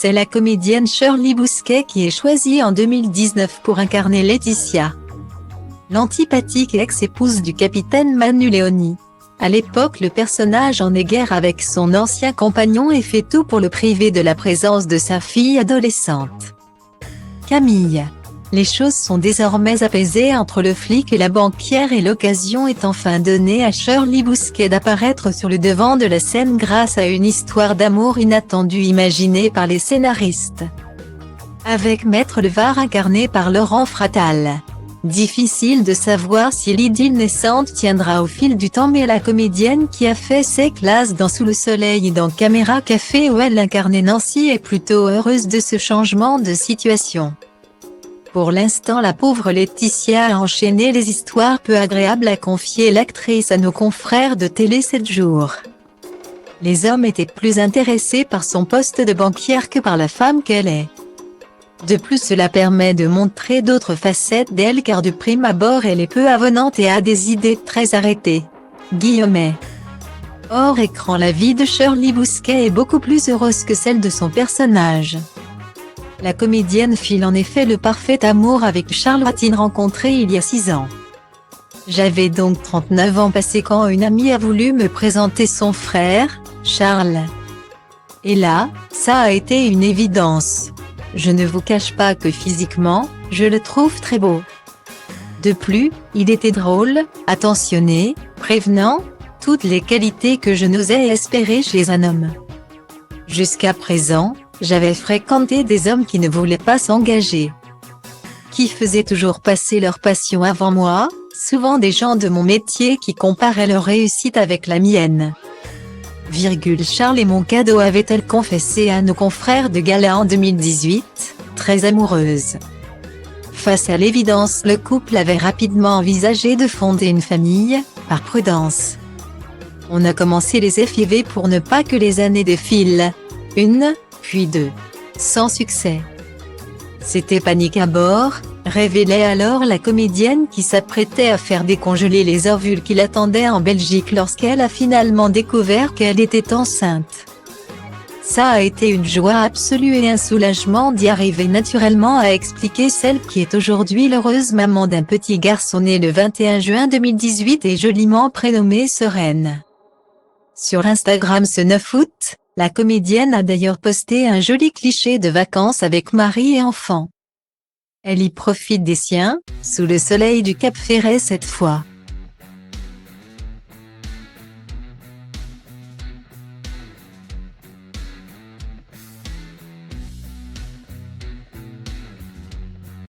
C'est la comédienne Shirley Bousquet qui est choisie en 2019 pour incarner Laetitia, l'antipathique ex-épouse du capitaine Manu Léoni. À l'époque, le personnage en est guerre avec son ancien compagnon et fait tout pour le priver de la présence de sa fille adolescente, Camille. Les choses sont désormais apaisées entre le flic et la banquière et l'occasion est enfin donnée à Shirley Bousquet d'apparaître sur le devant de la scène grâce à une histoire d'amour inattendue imaginée par les scénaristes, avec Maître Levar incarné par Laurent Fratal. Difficile de savoir si l'idylle naissante tiendra au fil du temps, mais la comédienne qui a fait ses classes dans Sous le soleil et dans Caméra Café où elle incarnait Nancy est plutôt heureuse de ce changement de situation. Pour l'instant, la pauvre Laetitia a enchaîné les histoires peu agréables, a confié l'actrice à nos confrères de Télé 7 jours. Les hommes étaient plus intéressés par son poste de banquière que par la femme qu'elle est. De plus, cela permet de montrer d'autres facettes d'elle car de prime abord elle est peu avenante et a des idées très arrêtées. Guillemets. Hors écran, la vie de Shirley Bousquet est beaucoup plus heureuse que celle de son personnage. La comédienne file en effet le parfait amour avec Charles Watine rencontré il y a 6 ans. J'avais donc 39 ans passés quand une amie a voulu me présenter son frère, Charles. Et là, ça a été une évidence. Je ne vous cache pas que physiquement, je le trouve très beau. De plus, il était drôle, attentionné, prévenant, toutes les qualités que je n'osais espérer chez un homme. Jusqu'à présent, j'avais fréquenté des hommes qui ne voulaient pas s'engager, qui faisaient toujours passer leur passion avant moi, souvent des gens de mon métier qui comparaient leur réussite avec la mienne. Charles est mon cadeau, avait-elle confessé à nos confrères de Gala en 2018, très amoureuse. Face à l'évidence, le couple avait rapidement envisagé de fonder une famille, par prudence. On a commencé les FIV pour ne pas que les années défilent. 1, puis 2. Sans succès. C'était panique à bord, révélait alors la comédienne qui s'apprêtait à faire décongeler les ovules qui l'attendaient en Belgique lorsqu'elle a finalement découvert qu'elle était enceinte. Ça a été une joie absolue et un soulagement d'y arriver naturellement, a expliqué celle qui est aujourd'hui l'heureuse maman d'un petit garçon né le 21 juin 2018 et joliment prénommé Sereine. Sur Instagram ce 9 août, la comédienne a d'ailleurs posté un joli cliché de vacances avec mari et enfant. Elle y profite des siens, sous le soleil du Cap Ferret cette fois.